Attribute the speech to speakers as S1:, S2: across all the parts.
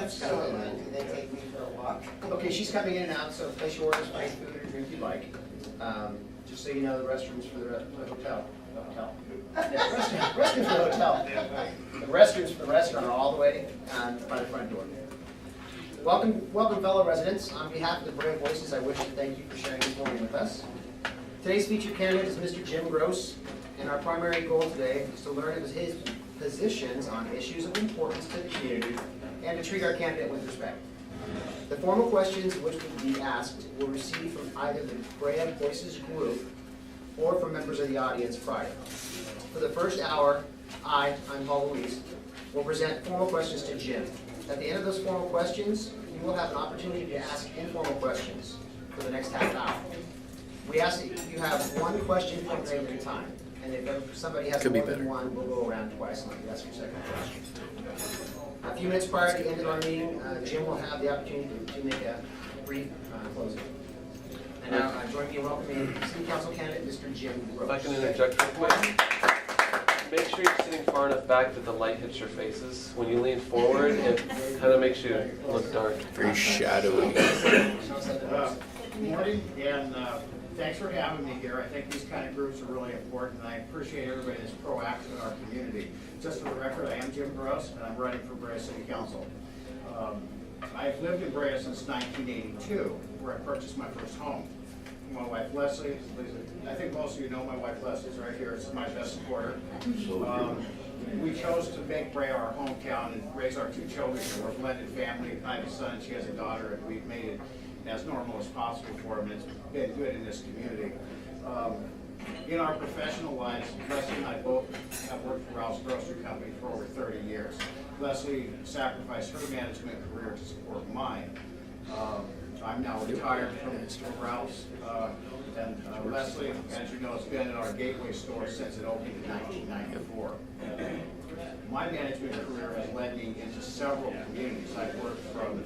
S1: They take me for a walk.
S2: Okay, she's coming in and out, so place your orders, buy food or drink you like. Just so you know, the restrooms for the hotel. Yeah, restrooms for the hotel. The restrooms for the restaurant are all the way by the front door. Welcome fellow residents. On behalf of the Brave Voices, I wish to thank you for sharing this morning with us. Today's featured candidate is Mr. Jim Grosse, and our primary goal today is to learn his positions on issues of importance to the community and to treat our candidate with respect. The formal questions which will be asked will receive from either the Brave Voices group or from members of the audience prior. For the first hour, I'm Paul Louise, will present formal questions to Jim. At the end of those formal questions, you will have an opportunity to ask informal questions for the next half hour. We ask that you have one question per name at a time. And if somebody has more than one, we'll go around twice and let you ask your second question. A few minutes prior to the end of our meeting, Jim will have the opportunity to make a brief closing. And now, join me in welcoming City Council candidate, Mr. Jim Grosse.
S3: If I can interject real quick. Make sure you're sitting far enough back that the light hits your faces. When you lean forward, it kind of makes you look dark.
S4: Very shadowy.
S5: Good morning, and thanks for having me here. I think these kind of groups are really important, and I appreciate everybody that's proactive in our community. Just for the record, I am Jim Grosse, and I'm running for Brea City Council. I've lived in Brea since 1982, where I purchased my first home. My wife Leslie, I think most of you know my wife Leslie's right here. It's my best supporter. We chose to make Brea our hometown and raise our two children. We're a blended family. I have a son, she has a daughter, and we've made it as normal as possible for them. It's been good in this community. In our professional lives, Leslie and I both have worked for Ralph's Grocery Company for over 30 years. Leslie sacrificed her management career to support mine. I'm now retired from Ralph's, and Leslie, as you know, has been in our Gateway store since it opened in 1994. My management career has led me into several communities. I've worked from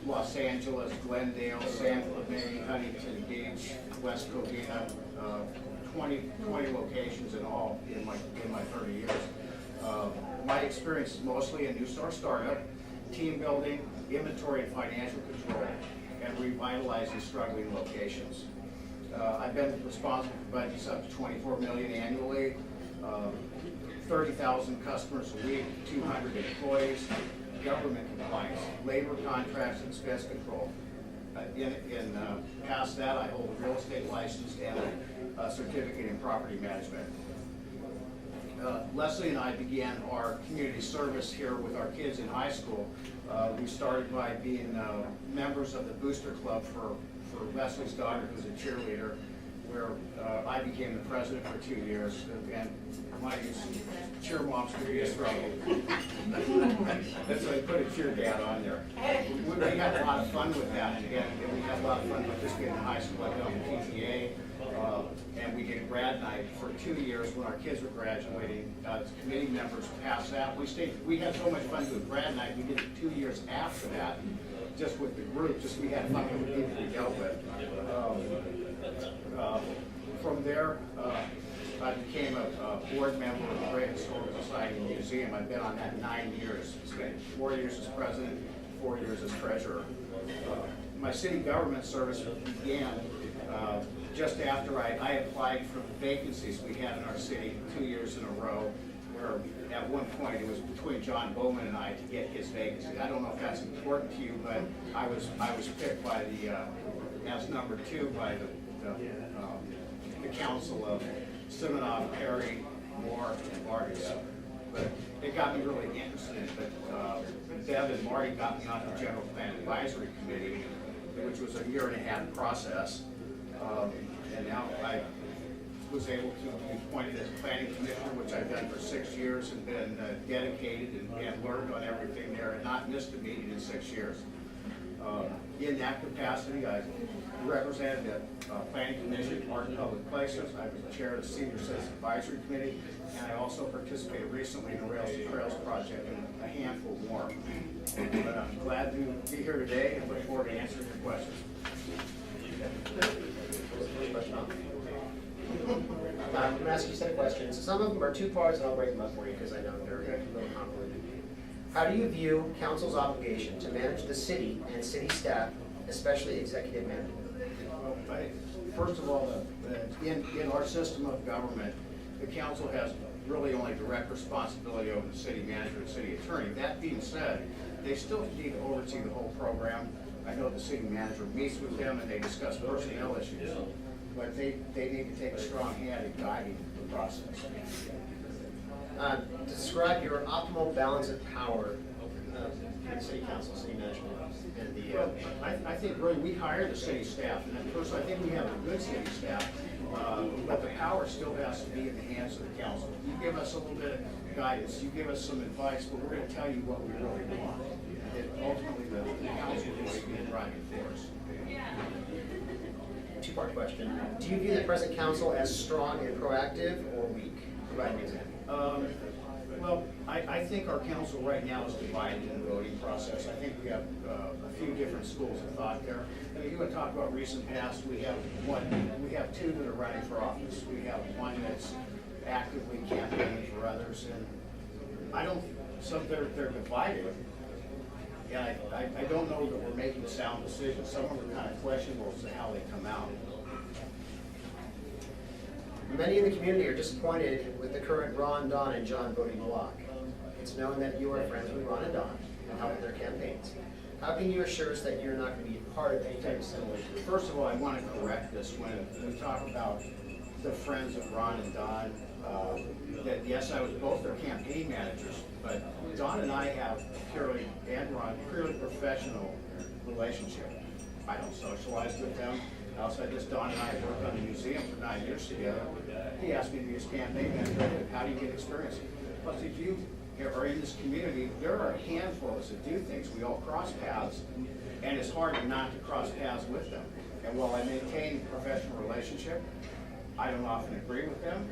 S5: Los Angeles, Glendale, San Clemente, Huntington Beach, West Covina, 20 locations in all in my 30 years. My experience is mostly in new store startup, team building, inventory and financial control, and revitalizing struggling locations. I've been responsible for budgets up to $24 million annually, 30,000 customers a week, 200 employees, government compliance, labor contracts, and expense control. Past that, I hold a real estate license and a certificate in property management. Leslie and I began our community service here with our kids in high school. We started by being members of the Booster Club for Leslie's daughter, who's a cheerleader, where I became the president for 2 years, and my cheer moms could be a struggle. That's why I put a cheer dad on there. We had a lot of fun with that, and we had a lot of fun participating in high school. I got on the PTA. And we did grad night for 2 years when our kids were graduating. As committee members passed that. We had so much fun doing grad night. We did it 2 years after that, just with the group. Just we had fun with the people we dealt with. From there, I became a board member of the Brea Historical Society Museum. I've been on that 9 years. Spent 4 years as president, 4 years as treasurer. My city government service began just after I applied for the vacancies we had in our city 2 years in a row, where at one point it was between John Bowman and I to get his vacancy. I don't know if that's important to you, but I was picked by as number 2 by the council of Simonov, Perry, Moore, and Vargas. But it got me really interested in it. But Deb and Marty got me on the General Plan Advisory Committee, which was a 1.5-year process. And now I was able to be appointed as planning commissioner, which I've done for 6 years, and been dedicated and learned on everything there, and not missed a meeting in 6 years. In that capacity, I represented the Planning Commission, Art and Public Places. I was the chair of the Senior Citizen Advisory Committee, and I also participated recently in the Rails to Trails project and a handful more. But I'm glad to be here today and look forward to answering your questions.
S2: I'm going to ask you a set of questions. Some of them are 2 parts, and I'll break them up for you because I know they're a little convoluted. How do you view council's obligation to manage the city and city staff, especially executive management?
S5: Well, first of all, in our system of government, the council has really only direct responsibility over the city manager and city attorney. That being said, they still need to oversee the whole program. I know the city manager meets with them and they discuss personnel issues, but they need to take a strong hand in guiding the process.
S2: Describe your optimal balance of power in the city council, city management, and the.
S5: Well, I think really we hire the city staff, and personally, I think we have a good city staff, but the power still has to be in the hands of the council. You give us a little bit of guidance, you give us some advice, but we're gonna tell you what we really want. And ultimately, the council needs to be the driving force.
S2: Two-part question. Do you view the present council as strong and proactive or weak? Provide an example.
S5: Well, I think our council right now is divided in the voting process. I think we have a few different schools of thought there. And if you want to talk about recent past, we have two that are running for office. We have one that's actively campaigning for others, and so they're divided. And I don't know that we're making sound decisions. Some of them are kind of questionable as to how they come out.
S2: Many in the community are disappointed with the current Ron, Don, and John voting bloc. It's known that you are friends with Ron and Don and help with their campaigns. How can you assure us that you're not going to be part of any type of similar?
S5: First of all, I want to correct this. When we talk about the friends of Ron and Don, that yes, I was both their campaign managers, but Don and I have and Ron, purely professional relationship. I don't socialize with them. Outside this, Don and I have worked on the museum for 9 years together. He asked me to be his campaign manager. How do you get experience? Plus, if you are in this community, there are a handful of us that do things. We all cross paths, and it's hard not to cross paths with them. And while I maintain a professional relationship, I don't often agree with them.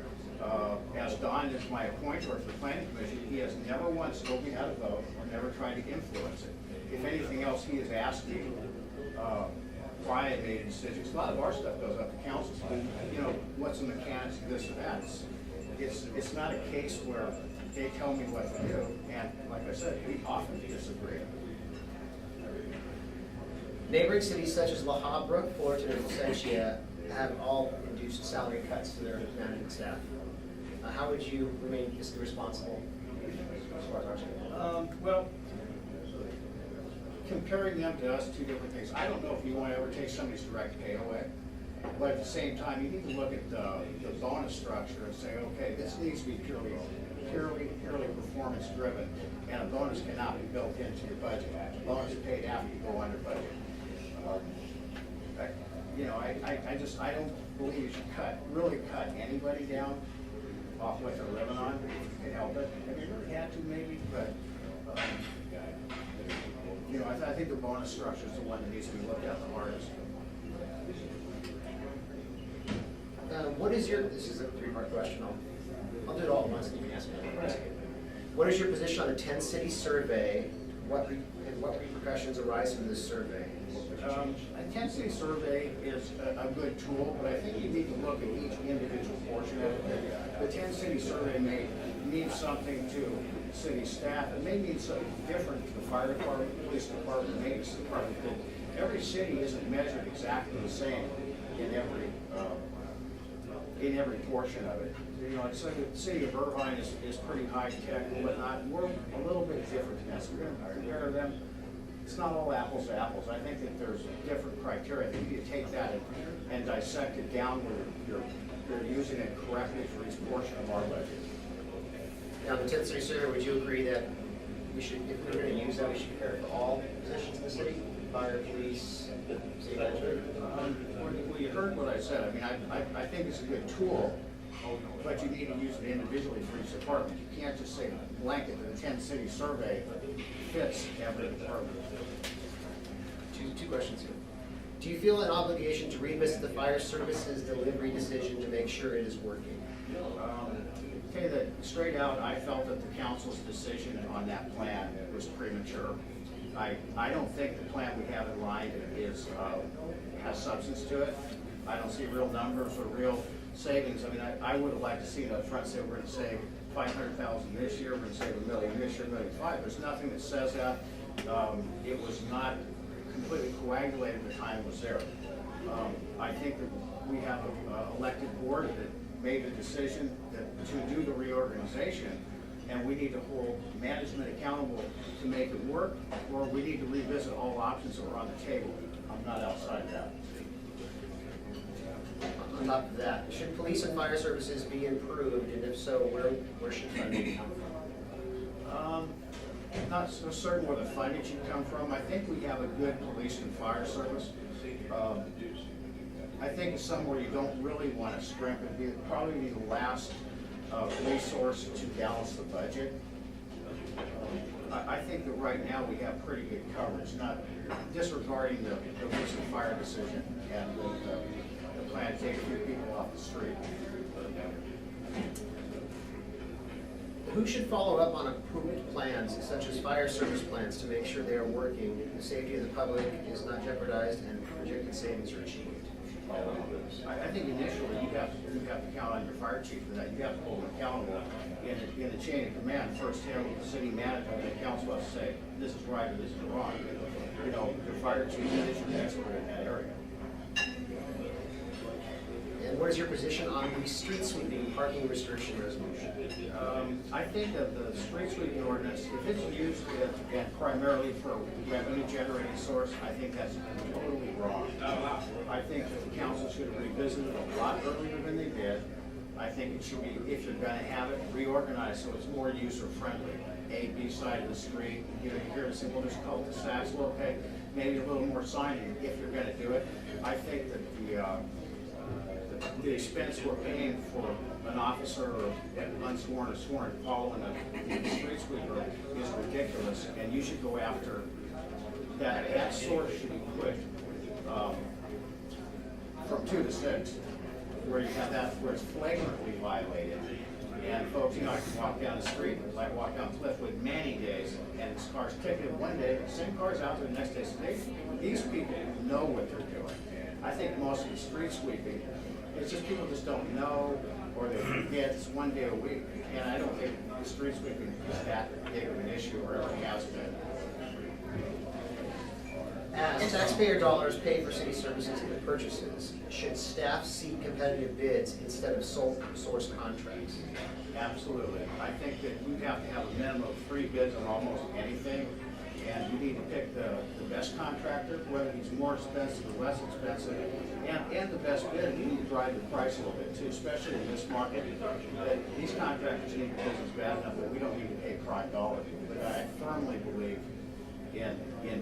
S5: As Don is my appointer for the planning commission, he has never once told me how to vote or never tried to influence it. If anything else, he has asked me why I made decisions. A lot of our stuff goes up to council. You know, what's the mechanics of this or that? It's not a case where they tell me what to do. And like I said, we often disagree.
S2: Neighboring cities such as La Habra, Fullerton, and Placentia have all induced salary cuts to their management staff. How would you remain fiscally responsible as far as our state?
S5: Well, comparing them to us, two different things. I don't know if you want to ever take somebody's direct pay away, but at the same time, you need to look at the bonus structure and say, okay, this needs to be purely performance driven, and a bonus cannot be built into your budget. A bonus is paid after you go under budget. I don't believe you should really cut anybody down off what they're living on, if you can help it. Have you really had to maybe, but, I think the bonus structure is the one that needs to be looked at the hardest.
S2: This is a three-part question. I'll do it all at once and you can ask me another question. What is your position on the 10-city survey? What repercussions arise from this survey?
S5: A 10-city survey is a good tool, but I think you need to look at each individual portion of it. The 10-city survey may mean something to city staff. It may mean something different to the fire department, police department, maintenance department. Every city isn't measured exactly the same in every portion of it. So the city of Irvine is pretty high tech and whatnot. We're a little bit different than that. So we're going to compare them. It's not all apples to apples. I think that there's different criteria. I think you take that and dissect it down where you're using it correctly for each portion of our budget.
S2: Now, the 10th city survey, would you agree that we should, if we're going to use that, we should compare it for all positions in the city? Fire, police, city manager?
S5: Well, you heard what I said. I mean, I think it's a good tool, but you need to use it individually for each department. You can't just say blanket that the 10-city survey fits every department.
S2: Two questions here. Do you feel an obligation to revisit the fire services delivery decision to make sure it is working?
S5: To tell you that straight out, I felt that the council's decision on that plan was premature. I don't think the plan we have in line has substance to it. I don't see real numbers or real savings. I mean, I would have liked to see it up front say we're going to save 500,000 this year, we're gonna save $1 million this year, $1.5 million. There's nothing that says that. It was not completely coagulated at the time it was there. I think that we have an elected board that made a decision to do the reorganization, and we need to hold management accountable to make it work, or we need to revisit all options that were on the table. I'm not outside of that.
S2: On top of that, should police and fire services be improved, and if so, where should funding come from?
S5: Not so certain where the funding should come from. I think we have a good police and fire service. I think it's somewhere you don't really want to strengthen. It would probably be the last resource to balance the budget. I think that right now we have pretty good coverage, not disregarding the police and fire decision and the plan to take a few people off the street.
S2: Who should follow up on approved plans, such as fire service plans, to make sure they are working, the safety of the public is not jeopardized, and projected savings are achieved?
S5: I think initially you have to count on your fire chief for that. You have to hold them accountable in the chain of command. First him, the city manager, and the council has to say, this is right or this is wrong. You know, your fire chief is your expert in that area.
S2: And what is your position on the street sweeping parking restriction resolution?
S5: I think that the street sweeping ordinance, if it's used and primarily for revenue generating source, I think that's totally wrong. I think that the council should have revisited it a lot earlier than they did. I think it should be, if you're gonna have it, reorganized so it's more user friendly. A, B side of the street, you know, you hear the simple, there's cul-de-sacs, well, okay, maybe a little more signing if you're gonna do it. I think that the expense we're paying for an officer or unsworn or sworn following a street sweeper is ridiculous, and you should go after that. That source should be put from 2 to 6, where you have that where it's flagrantly violated. And folks, you know, I can walk down the street, I walk down Cliffwood many days, and this car's ticketed one day, the same car's out there the next day. So these people know what they're doing. I think most of the street sweeping, it's just people just don't know, or they forget. It's one day a week, and I don't think the street sweeping is that big of an issue, or ever has been.
S2: As taxpayer dollars pay for city services and purchases, should staff seek competitive bids instead of sole source contracts?
S5: Absolutely. I think that you have to have a minimum of 3 bids on almost anything, and you need to pick the best contractor, whether he's more expensive or less expensive, and the best bid. You need to drive the price a little bit too, especially in this market. That these contractors need the business bad enough that we don't need to pay prime dollar. But I firmly believe in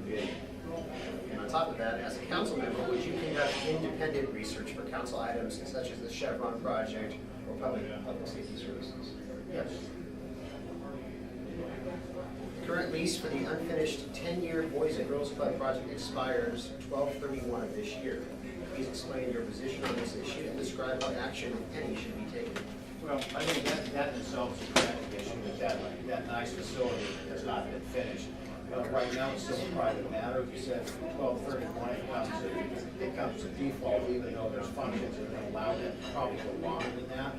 S5: bidding.
S2: And on top of that, as a council member, would you conduct independent research for council items such as the Chevron project or public safety services?
S5: Yes.
S2: Current lease for the unfinished 10-year Boys and Girls Club project expires 12/31 of this year. Please explain your position on this issue and describe what action, if any, should be taken.
S5: Well, I think that in itself is a tragic issue, that nice facility has not been finished. Right now, it's still a private matter. If you said 12/31, it comes to default, even though there's functions that are allowed to probably go longer than that.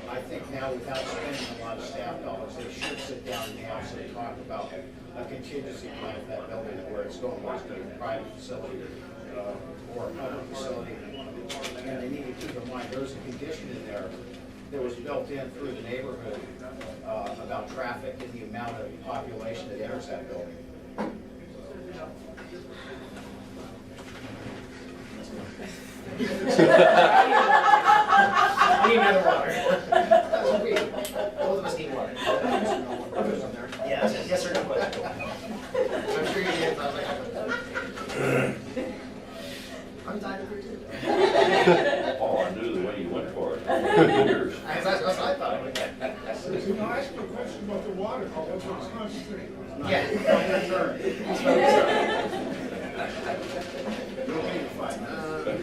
S5: I think now, without spending a lot of staff dollars, they should sit down now and talk about a contingency plan for that building, where it's going to be a private facility or a public facility. And they need to keep in mind, there's a condition in there that was built in through the neighborhood about traffic and the amount of population that enters that building.
S2: I need another water. Both of us need water. Yes or no question. I'm sure you did. I'm dying for two.
S1: Oh, I knew the way you went for it.
S2: That's what I thought.
S4: Can I ask you a question about the water? That's what it's concentrating on.
S2: Yeah.
S5: It's not your turn. You'll be fine.